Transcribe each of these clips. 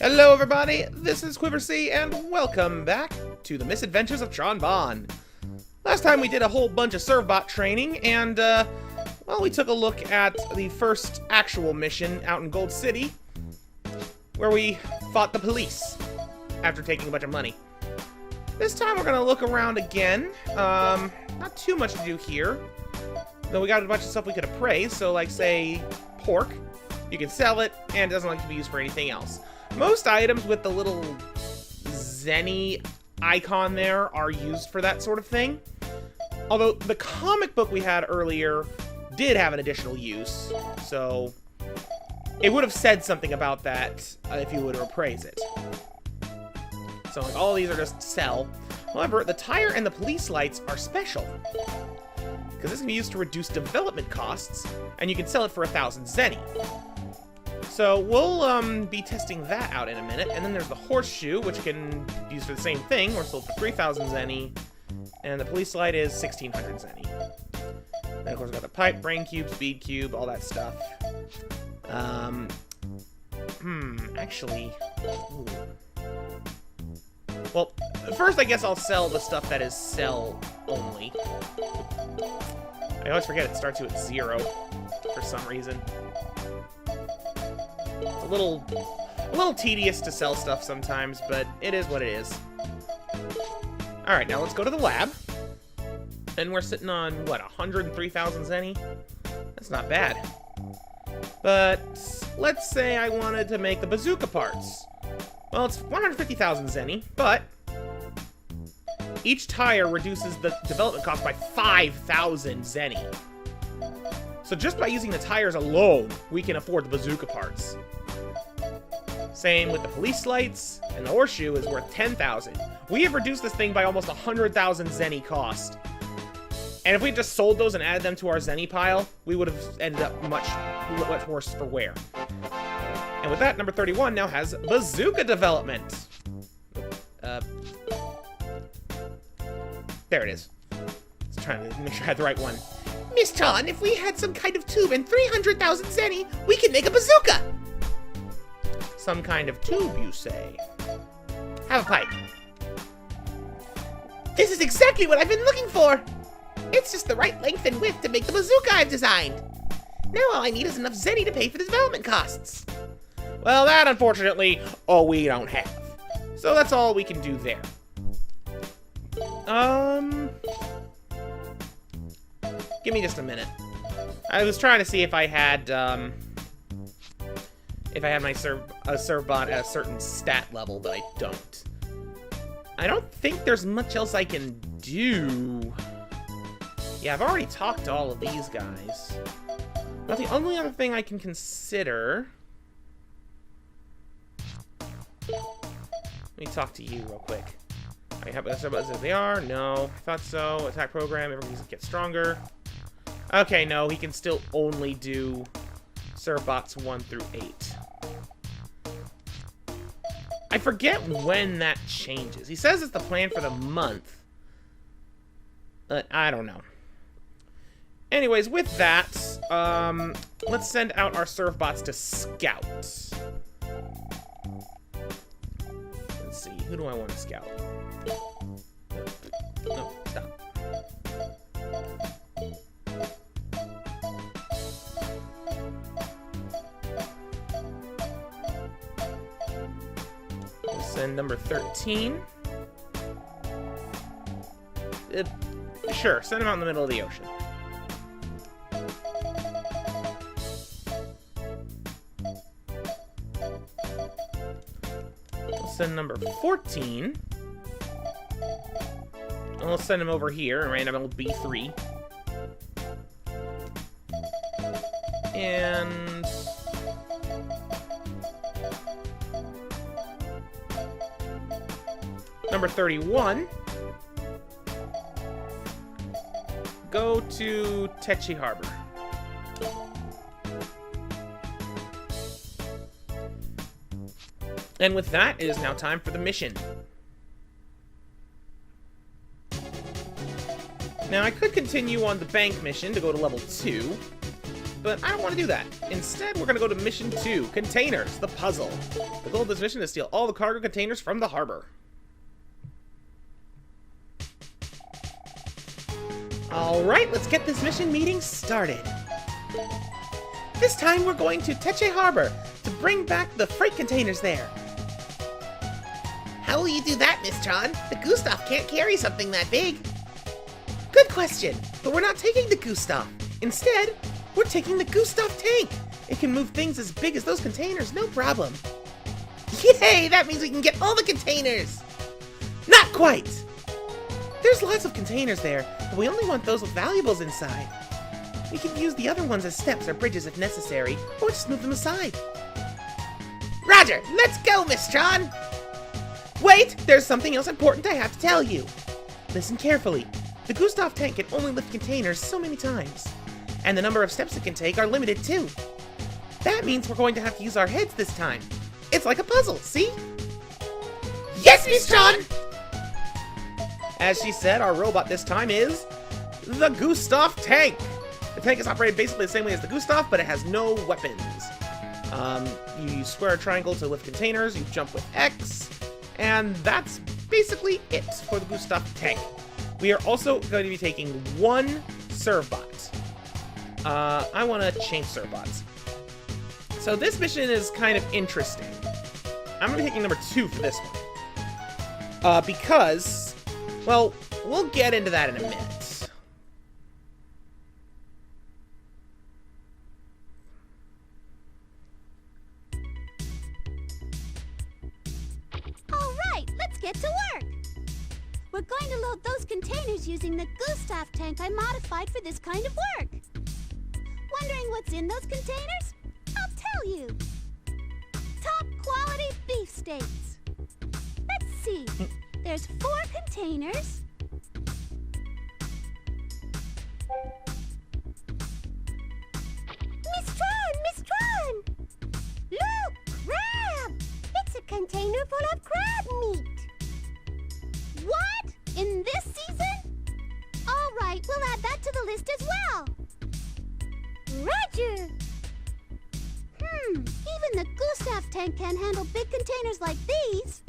Hello everybody, this is Quiversee, and welcome back to the Misadventures of Tron Bonne. Last time we did a whole bunch of Servbot training, and, well, we took a look at the first actual mission out in Gold City, where we fought the police, after taking a bunch of money. This time we're gonna look around again. Not too much to do here, though we got a bunch of stuff we could appraise, so like, say, pork. You can sell it, and it doesn't like to be used for anything else. Most items with the little Zenny icon there are used for that sort of thing. Although the comic book we had earlier did have an additional use, so it would have said something about that if you were to appraise it. So like all these are just sell. However, the tire and the police lights are special, because this can be used to reduce development costs, and you can sell it for 1,000 Zenny. So we'll be testing that out in a minute, and then there's the horseshoe, which can be used for the same thing, or sold for 3,000 Zenny, and the police light is 1,600 Zenny. Then of course we've got the pipe, brain cube, speed cube, all that stuff. Actually, ooh. Well, first I guess I'll sell the stuff that is sell only. I always forget it starts you at 0 for some reason. It's a little tedious to sell stuff sometimes, but it is what it is. Alright, now let's go to the lab. And we're sitting on, what, 103,000 Zenny? That's not bad. But let's say I wanted to make the bazooka parts. Well, it's 150,000 Zenny, but each tire reduces the development cost by 5,000 Zenny. So just by using the tires alone, we can afford the bazooka parts. Same with the police lights, and the horseshoe is worth 10,000. We have reduced this thing by almost 100,000 Zenny cost. And if we just sold those and added them to our Zenny pile, we would have ended up much worse for wear. And with that, number 31 now has bazooka development. There it is. Just trying to make sure I had the right one. Miss Tron, if we had some kind of tube and 300,000 Zenny, we can make a bazooka! Some kind of tube, you say? Have a pipe. This is exactly what I've been looking for! It's just the right length and width to make the bazooka I've designed. Now all I need is enough Zenny to pay for the development costs. Well, that, unfortunately, we don't have. So that's all we can do there. Give me just a minute. I was trying to see if I had my Servbot at a certain stat level, but I don't. I don't think there's much else I can do. Yeah, I've already talked to all of these guys. But the only other thing I can consider... Let me talk to you real quick. I have Servbots as they are. No, I thought so. Attack program. Everybody's get stronger. Okay, no, he can still only do Servbots 1 through 8. I forget when that changes. He says it's the plan for the month, but I don't know. Anyways, with that, let's send out our Servbots to scout. Let's see, who do I want to scout? No, stop. We'll send number 13. Sure, send him out in the middle of the ocean. We'll send number 14. And we'll send him over here and random old B3. And... number 31. Go to Teche Harbor. And with that, it is now time for the mission. Now, I could continue on the bank mission to go to level 2, but I don't want to do that. Instead, we're going to go to Mission 2, Containers, the puzzle. The goal of this mission is to steal all the cargo containers from the harbor. Alright, let's get this mission meeting started. This time we're going to Teche Harbor to bring back the freight containers there. How will you do that, Miss Tron? The Gustav can't carry something that big. Good question, but we're not taking the Gustav. Instead, we're taking the Gustav tank. It can move things as big as those containers, no problem. Yay, that means we can get all the containers. Not quite. There's lots of containers there, but we only want those with valuables inside. We can use the other ones as steps or bridges if necessary, or just move them aside. Roger, let's go, Miss Tron. Wait, there's something else important I have to tell you. Listen carefully. The Gustav tank can only lift containers so many times, and the number of steps it can take are limited too. That means we're going to have to use our heads this time. It's like a puzzle, see? Yes, Miss Tron! As she said, our robot this time is the Gustav tank. The tank is operated basically the same way as the Gustav, but it has no weapons. You use square or triangle to lift containers, you jump with X, and that's basically it for the Gustav tank. We are also going to be taking one servbot. I want to change servbots. So this mission is kind of interesting. I'm going to be taking number 2 for this one. Because, well, we'll get into that in a minute. All right, let's get to work. We're going to load those containers using the Gustav tank I modified for this kind of work. Wondering what's in those containers? I'll tell you. Top quality beef steaks. Let's see. There's 4 containers. Miss Tron! Look, crab! It's a container full of crab meat. What? In this season? All right, we'll add that to the list as well. Roger! Even the Gustav tank can't handle big containers like these.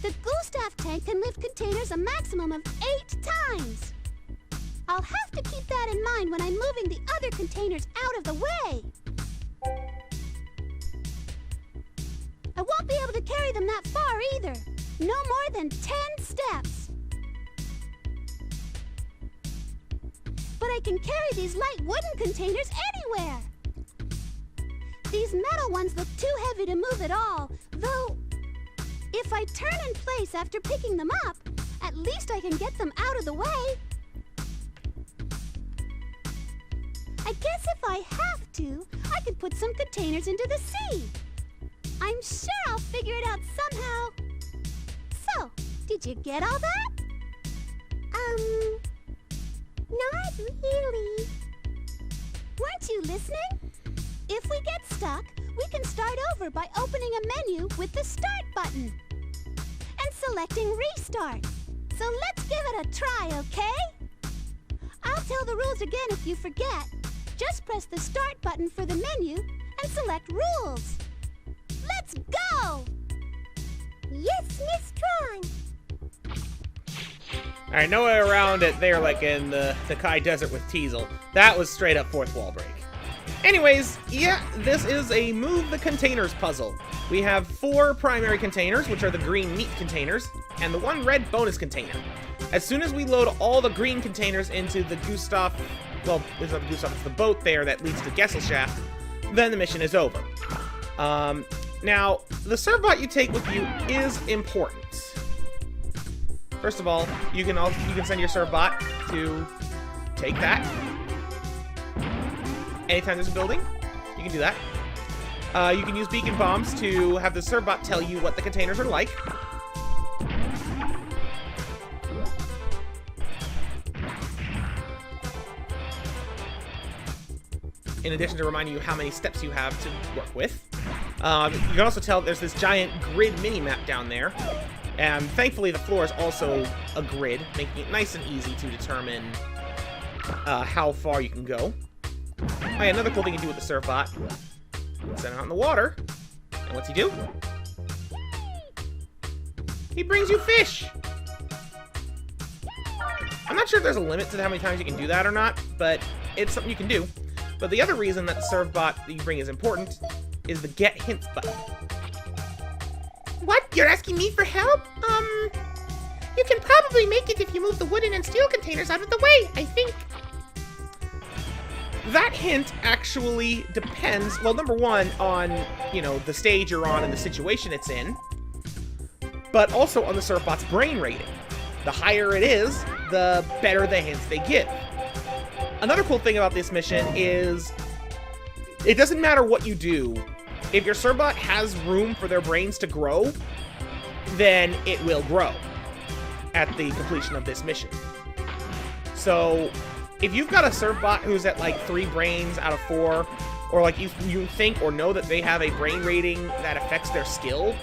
The Gustav tank can lift containers a maximum of 8 times. I'll have to keep that in mind when I'm moving the other containers out of the way. I won't be able to carry them that far either. No more than 10 steps. But I can carry these light wooden containers anywhere. These metal ones look too heavy to move at all, though if I turn in place after picking them up, at least I can get them out of the way. I guess if I have to, I could put some containers into the sea. I'm sure I'll figure it out somehow. So, did you get all that? Not really. Weren't you listening? If we get stuck, we can start over by opening a menu with the Start button and selecting Restart. So let's give it a try, okay? I'll tell the rules again if you forget. Just press the Start button for the menu and select Rules. Let's go! Yes, Miss Tron. Alright, no way around it there like in the Kai Desert with Teasel. That was straight up fourth wall break. Anyways, yeah, this is a Move the Containers puzzle. We have 4 primary containers, which are the green meat containers, and the 1 red bonus container. As soon as we load all the green containers into the Gustav, well, it's not the Gustav, it's the boat there that leads to Gesellschaft, then the mission is over. Now, the servbot you take with you is important. First of all, you can send your servbot to take that. Anytime there's a building, you can do that. You can use beacon bombs to have the servbot tell you what the containers are like. In addition to reminding you how many steps you have to work with. You can also tell there's this giant grid mini-map down there. And thankfully the floor is also a grid, making it nice and easy to determine how far you can go. Oh yeah, another cool thing you do with the surf bot. Send it out in the water. And what's he do? He brings you fish! I'm not sure if there's a limit to how many times you can do that or not, but it's something you can do. But the other reason that the surf bot that you bring is important is the get hints button. What? You're asking me for help? You can probably make it if you move the wooden and steel containers out of the way, I think. That hint actually depends, well, number one, on, you know, the stage you're on and the situation it's in, but also on the surfbot's brain rating. The higher it is, the better the hints they give. Another cool thing about this mission is it doesn't matter what you do. If your surfbot has room for their brains to grow, then it will grow at the completion of this mission. So if you've got a surfbot who's at like 3 brains out of 4, or like you think or know that they have a brain rating that affects their skill,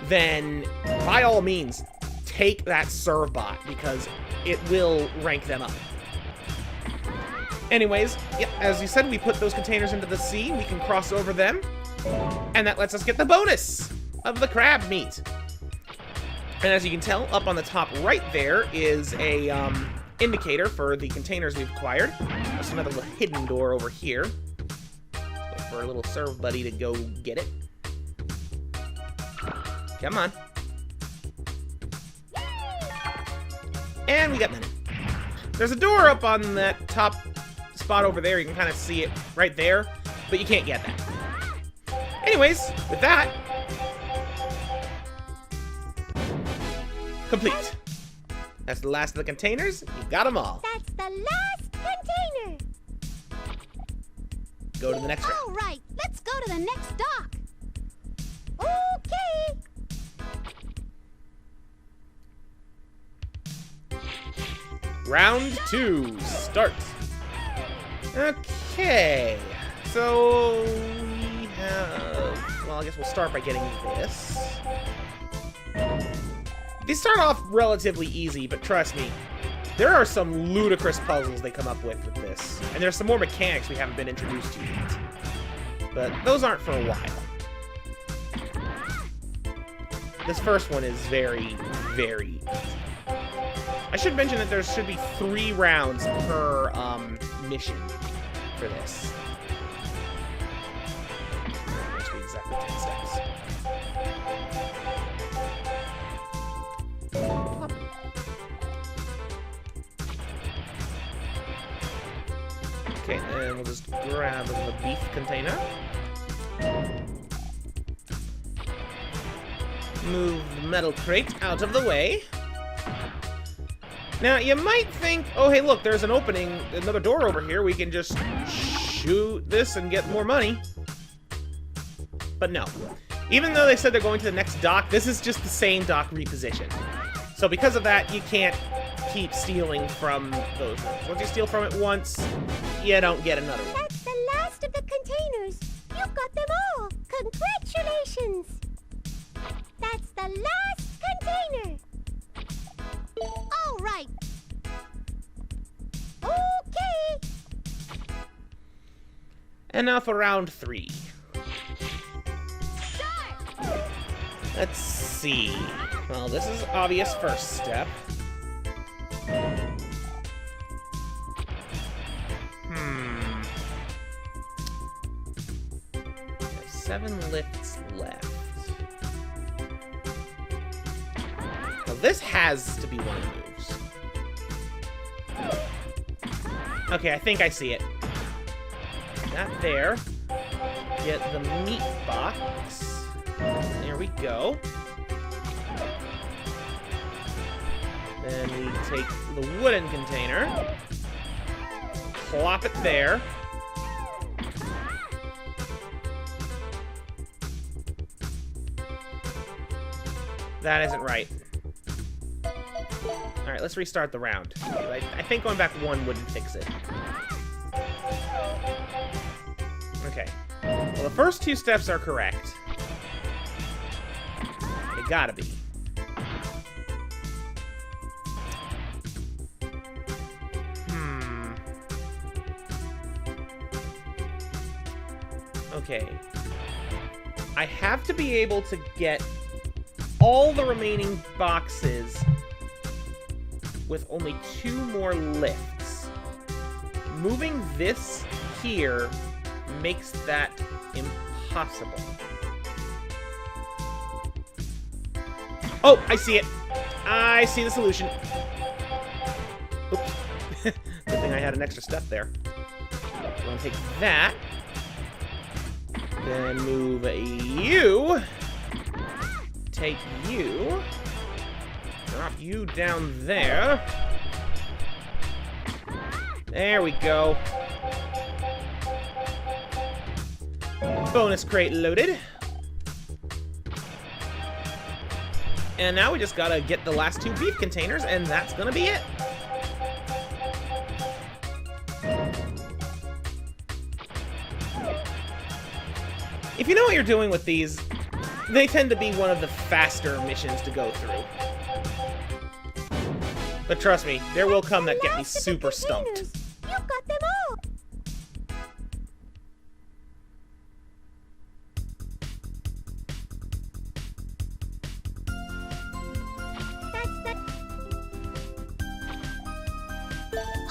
then by all means, take that surfbot because it will rank them up. Anyways, yeah, as you said, we put those containers into the sea, we can cross over them, and that lets us get the bonus of the crab meat. And as you can tell, up on the top right there is a indicator for the containers we've acquired. There's another little hidden door over here. Wait for our little serve buddy to go get it. Come on. And we got money. There's a door up on that top spot over there. You can kind of see it right there, but you can't get that. Anyways, with that, complete. That's the last of the containers. You got them all. That's the last container. Go to the next round. All right, let's go to the next dock. Okay. Round 2, start. Okay, so we have, well, I guess we'll start by getting this. These start off relatively easy, but trust me, there are some ludicrous puzzles they come up with this. And there's some more mechanics we haven't been introduced to yet. But those aren't for a while. This first one is very, very easy. I should mention that there should be 3 rounds per mission for this. That should be exactly 10 steps. Okay, and we'll just grab the beef container. Move the metal crate out of the way. Now, you might think, oh, hey, look, there's an opening, another door over here. We can just shoot this and get more money. But no. Even though they said they're going to the next dock, this is just the same dock repositioned. So because of that, you can't keep stealing from those rooms. Once you steal from it once, you don't get another one. That's the last of the containers. You got them all. Congratulations. That's the last container. All right. Okay. And now for round 3. Start. Let's see. Well, this is obvious first step. 7 lifts left. Now this has to be one of the moves. Okay, I think I see it. That there. Get the meat box. There we go. Then we take the wooden container. Plop it there. That isn't right. Alright, let's restart the round. I think going back 1 wouldn't fix it. Okay. Well, the first 2 steps are correct. They gotta be. Okay. I have to be able to get all the remaining boxes with only 2 more lifts. Moving this here makes that impossible. Oh, I see it. I see the solution. Oops. Good thing I had an extra step there. I'm gonna take that. Then move you. Take you. Drop you down there. There we go. Bonus crate loaded. And now we just gotta get the last 2 beef containers, and that's gonna be it. If you know what you're doing with these, they tend to be one of the faster missions to go through. But trust me, there will come that get me super stumped. You've got them all.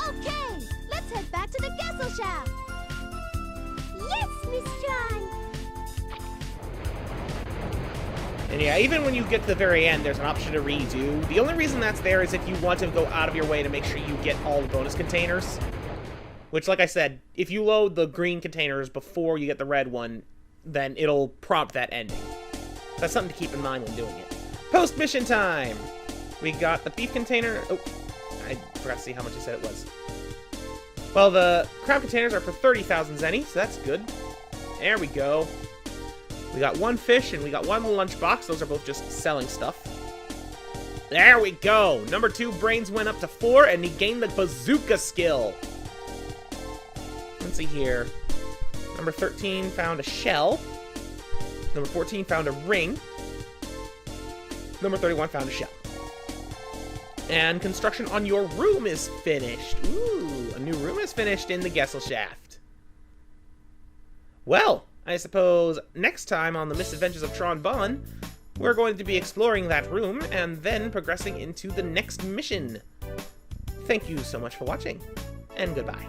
Okay, let's head back to the castle shaft. Yes, Miss Tron. And yeah, even when you get to the very end, there's an option to redo. The only reason that's there is if you want to go out of your way to make sure you get all the bonus containers. Which, like I said, if you load the green containers before you get the red one, then it'll prompt that ending. That's something to keep in mind when doing it. Post-mission time! We got the beef container... Oh, I forgot to see how much I said it was. Well, the crown containers are for 30,000 zenny, so that's good. There we go. We got 1 fish and we got 1 lunchbox. Those are both just selling stuff. There we go. Number 2 brains went up to 4 and he gained the bazooka skill. Let's see here. Number 13 found a shell. Number 14 found a ring. Number 31 found a shell. And construction on your room is finished. Ooh, a new room is finished in the Gesellschaft. Well, I suppose next time on the Misadventures of Tron Bonne, we're going to be exploring that room and then progressing into the next mission. Thank you so much for watching, and goodbye.